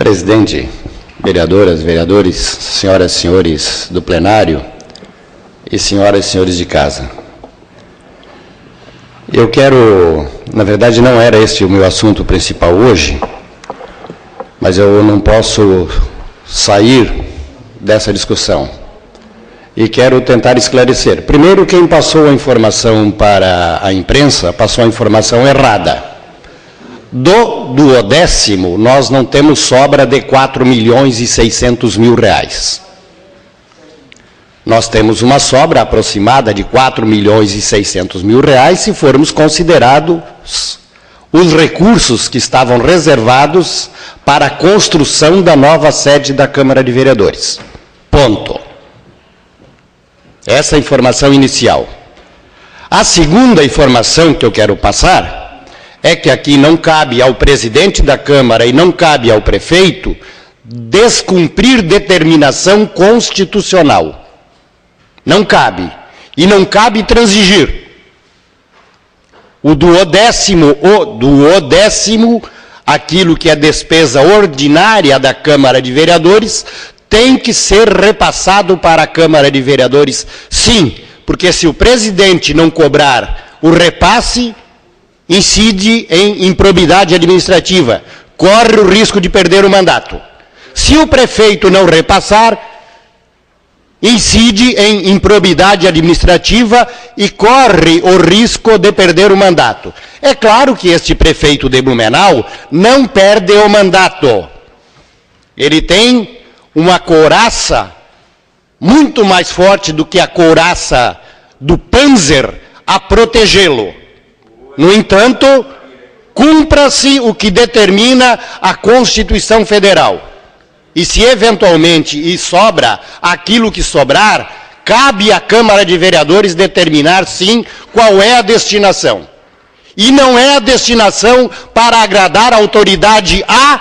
Presidente, vereadoras, vereadores, senhoras e senhores do plenário e senhoras e senhores de casa. Eu quero, na verdade não era este o meu assunto principal hoje, mas eu não posso sair dessa discussão. E quero tentar esclarecer. Primeiro, quem passou a informação para a imprensa, passou a informação errada. Do duodécimo, nós não temos sobra de 4.600.000 reais. Nós temos uma sobra aproximada de 4.600.000 reais, se formos considerados os recursos que estavam reservados para a construção da nova sede da Câmara de Vereadores. Ponto. Essa é a informação inicial. A segunda informação que eu quero passar é que aqui não cabe ao presidente da Câmara e não cabe ao prefeito descumprir determinação constitucional. Não cabe. E não cabe transigir. O duodécimo, aquilo que é despesa ordinária da Câmara de Vereadores, tem que ser repassado para a Câmara de Vereadores, sim, porque se o presidente não cobrar o repasse, incide em improbidade administrativa, corre o risco de perder o mandato. Se o prefeito não repassar, incide em improbidade administrativa e corre o risco de perder o mandato. É claro que este prefeito de Blumenau não perde o mandato. Ele tem uma couraça muito mais forte do que a couraça do Panzer a protegê-lo. No entanto, cumpra-se o que determina a Constituição Federal. E se eventualmente sobra aquilo que sobrar, cabe à Câmara de Vereadores determinar, sim, qual é a destinação. E não é a destinação para agradar a autoridade A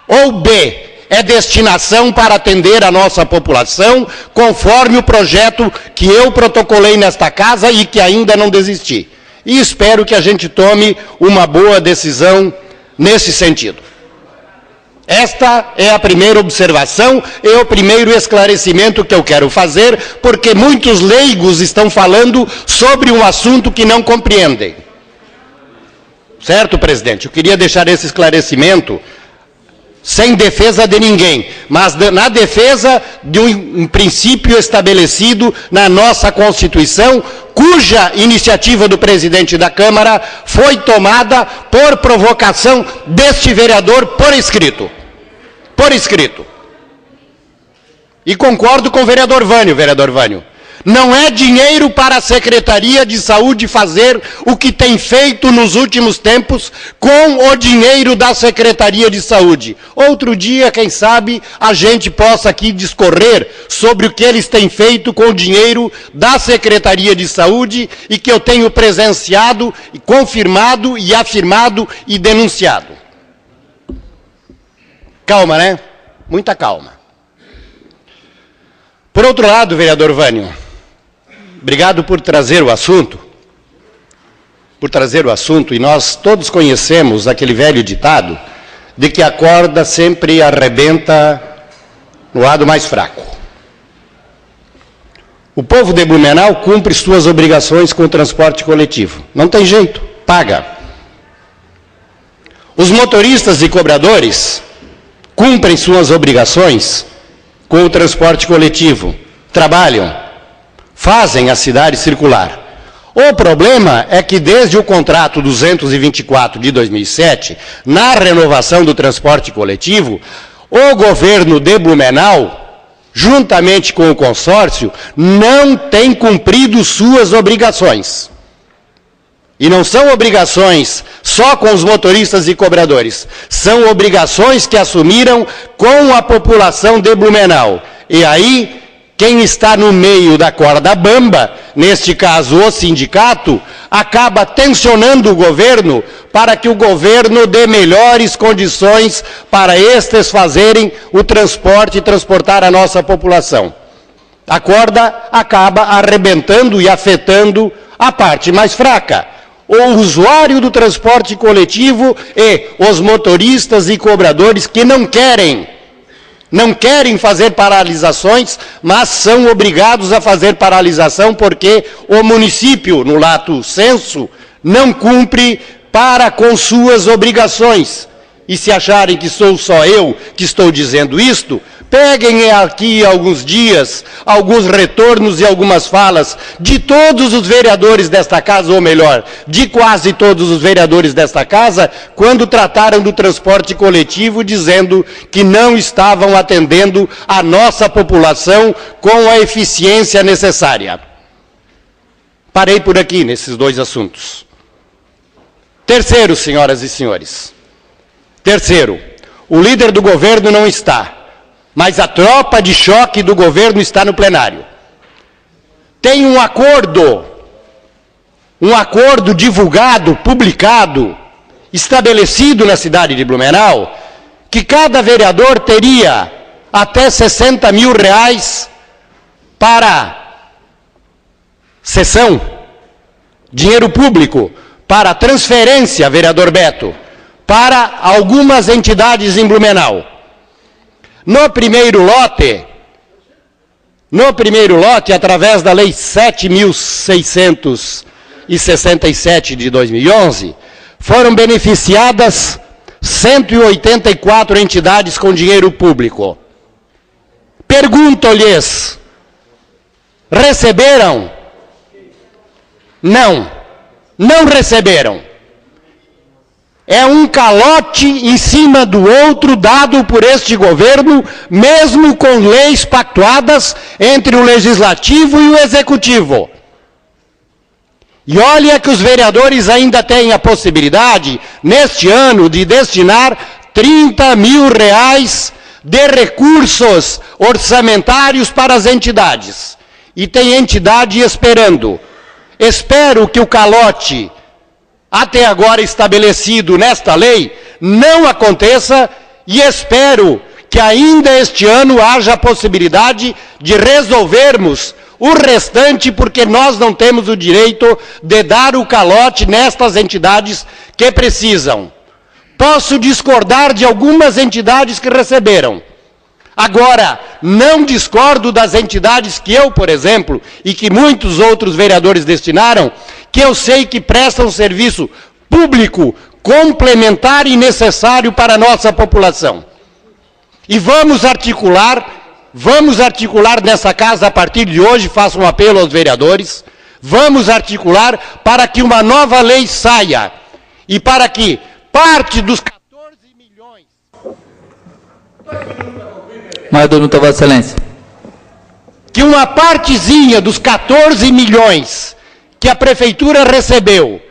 ou B. É destinação para atender a nossa população, conforme o projeto que eu protocolei nesta casa e que ainda não desisti. E espero que a gente tome uma boa decisão nesse sentido. Esta é a primeira observação e o primeiro esclarecimento que eu quero fazer, porque muitos leigos estão falando sobre um assunto que não compreendem. Certo, presidente? Eu queria deixar esse esclarecimento sem defesa de ninguém, mas na defesa de um princípio estabelecido na nossa Constituição, cuja iniciativa do presidente da Câmara foi tomada por provocação deste vereador por escrito. Por escrito. E concordo com o vereador Vânio. Não é dinheiro para a Secretaria de Saúde fazer o que tem feito nos últimos tempos com o dinheiro da Secretaria de Saúde. Outro dia, quem sabe, a gente possa aqui discorrer sobre o que eles têm feito com o dinheiro da Secretaria de Saúde e que eu tenho presenciado, e confirmado e afirmado e denunciado. Calma, né? Muita calma. Por outro lado, vereador Vânio, obrigado por trazer o assunto, e nós todos conhecemos aquele velho ditado de que a corda sempre arrebenta no lado mais fraco. O povo de Blumenau cumpre suas obrigações com o transporte coletivo. Não tem jeito, paga. Os motoristas e cobradores cumprem suas obrigações com o transporte coletivo, trabalham, fazem a cidade circular. O problema é que desde o contrato 224 de 2007, na renovação do transporte coletivo, o governo de Blumenau, juntamente com o consórcio, não tem cumprido suas obrigações. E não são obrigações só com os motoristas e cobradores, são obrigações que assumiram com a população de Blumenau. E aí, quem está no meio da corda bamba, neste caso o sindicato, acaba tensionando o governo para que o governo dê melhores condições para estes fazerem o transporte e transportar a nossa população. A corda acaba arrebentando e afetando a parte mais fraca. o usuário do transporte coletivo e os motoristas e cobradores que não querem fazer paralisações, mas são obrigados a fazer paralisação porque o município, no lato sensu, não cumpre para com suas obrigações. E se acharem que sou só eu que estou dizendo isto, peguem aqui alguns dias, alguns retornos e algumas falas de todos os vereadores desta casa, ou melhor, de quase todos os vereadores desta casa, quando trataram do transporte coletivo, dizendo que não estavam atendendo a nossa população com a eficiência necessária. Parei por aqui nesses dois assuntos. Terceiro, senhoras e senhores. Terceiro, o líder do governo não está, mas a tropa de choque do governo está no plenário. Tem um acordo divulgado, publicado, estabelecido na cidade de Blumenau, que cada vereador teria até 60 mil reais para sessão, dinheiro público, para transferência, vereador Beto, para algumas entidades em Blumenau. No primeiro lote, através da Lei 7.667 de 2011, foram beneficiadas 184 entidades com dinheiro público. Pergunto-lhes, receberam? Não receberam. É um calote em cima do outro dado por este governo, mesmo com leis pactuadas entre o Legislativo e o Executivo. E olha que os vereadores ainda têm a possibilidade, neste ano, de destinar 30 mil reais de recursos orçamentários para as entidades. E tem entidade esperando. Espero que o calote até agora estabelecido nesta lei não aconteça e espero que ainda este ano haja a possibilidade de resolvermos o restante, porque nós não temos o direito de dar o calote nestas entidades que precisam. Posso discordar de algumas entidades que receberam. Agora, não discordo das entidades que eu, por exemplo, e que muitos outros vereadores destinaram, que eu sei que prestam serviço público, complementar e necessário para a nossa população. E vamos articular nessa casa a partir de hoje, faço um apelo aos vereadores, vamos articular para que uma nova lei saia e para que parte dos 14 milhões... Mais 2 minutos, Vossa Excelência. Que uma partezinha dos 14 milhões que a Prefeitura recebeu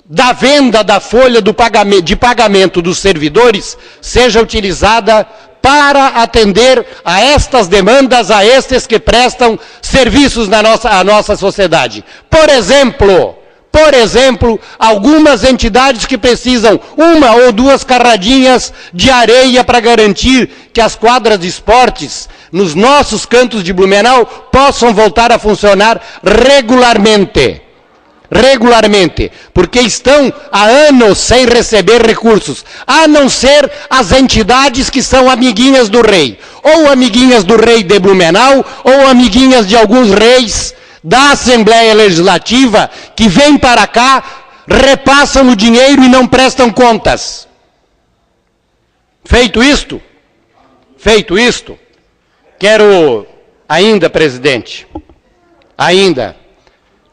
da venda da folha de pagamento dos servidores seja utilizada para atender a estas demandas, a estes que prestam serviços à nossa sociedade. Por exemplo, algumas entidades que precisam 1 ou 2 carradinhas de areia para garantir que as quadras de esportes nos nossos cantos de Blumenau possam voltar a funcionar regularmente, porque estão há anos sem receber recursos, a não ser as entidades que são amiguinhas do rei, ou amiguinhas do rei de Blumenau, ou amiguinhas de alguns reis da Assembleia Legislativa, que vêm para cá, repassam o dinheiro e não prestam contas. Feito isto, quero ainda, presidente,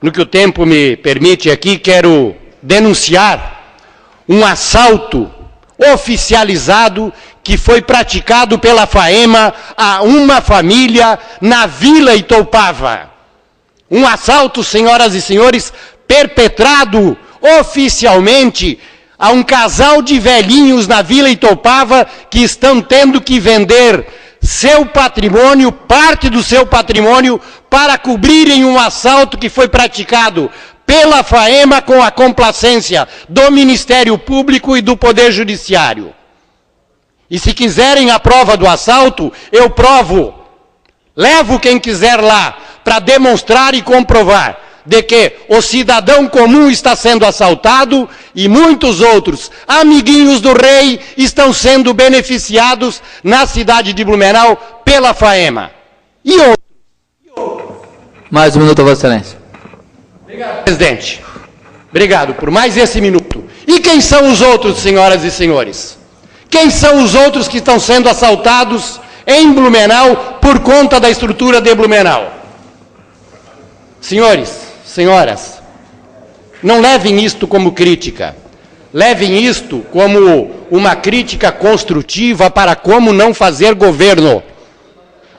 no que o tempo me permite aqui, quero denunciar um assalto oficializado que foi praticado pela FAEMA a uma família na Vila Itoupava. Um assalto, senhoras e senhores, perpetrado oficialmente a um casal de velhinhos na Vila Itoupava que estão tendo que vender seu patrimônio, parte do seu patrimônio, para cobrirem um assalto que foi praticado pela FAEMA com a complacência do Ministério Público e do Poder Judiciário. E se quiserem a prova do assalto, eu provo. Levo quem quiser lá para demonstrar e comprovar. de que o cidadão comum está sendo assaltado e muitos outros amiguinhos do rei estão sendo beneficiados na cidade de Blumenau pela FAEMA. E outros? Mais um minuto, Vossa Excelência. Obrigado, presidente. Obrigado por mais esse minuto. E quem são os outros, senhoras e senhores? Quem são os outros que estão sendo assaltados em Blumenau por conta da estrutura de Blumenau? Senhores, senhoras, não levem isto como crítica. Levem isto como uma crítica construtiva para como não fazer governo.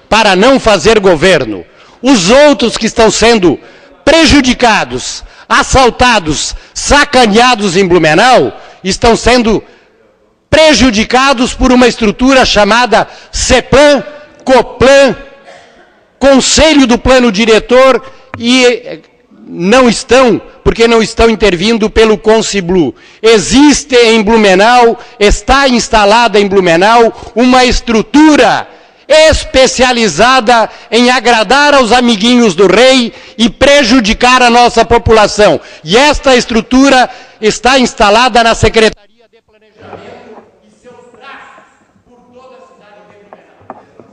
Para não fazer governo. Os outros que estão sendo prejudicados, assaltados, sacaneados em Blumenau, estão sendo prejudicados por uma estrutura chamada CEPLAN, COPLAN, Conselho do Plano Diretor, e não estão, porque não estão intervindo pelo Conciblu. Existe em Blumenau, está instalada em Blumenau, uma estrutura especializada em agradar aos amiguinhos do rei e prejudicar a nossa população. E esta estrutura está instalada na Secretaria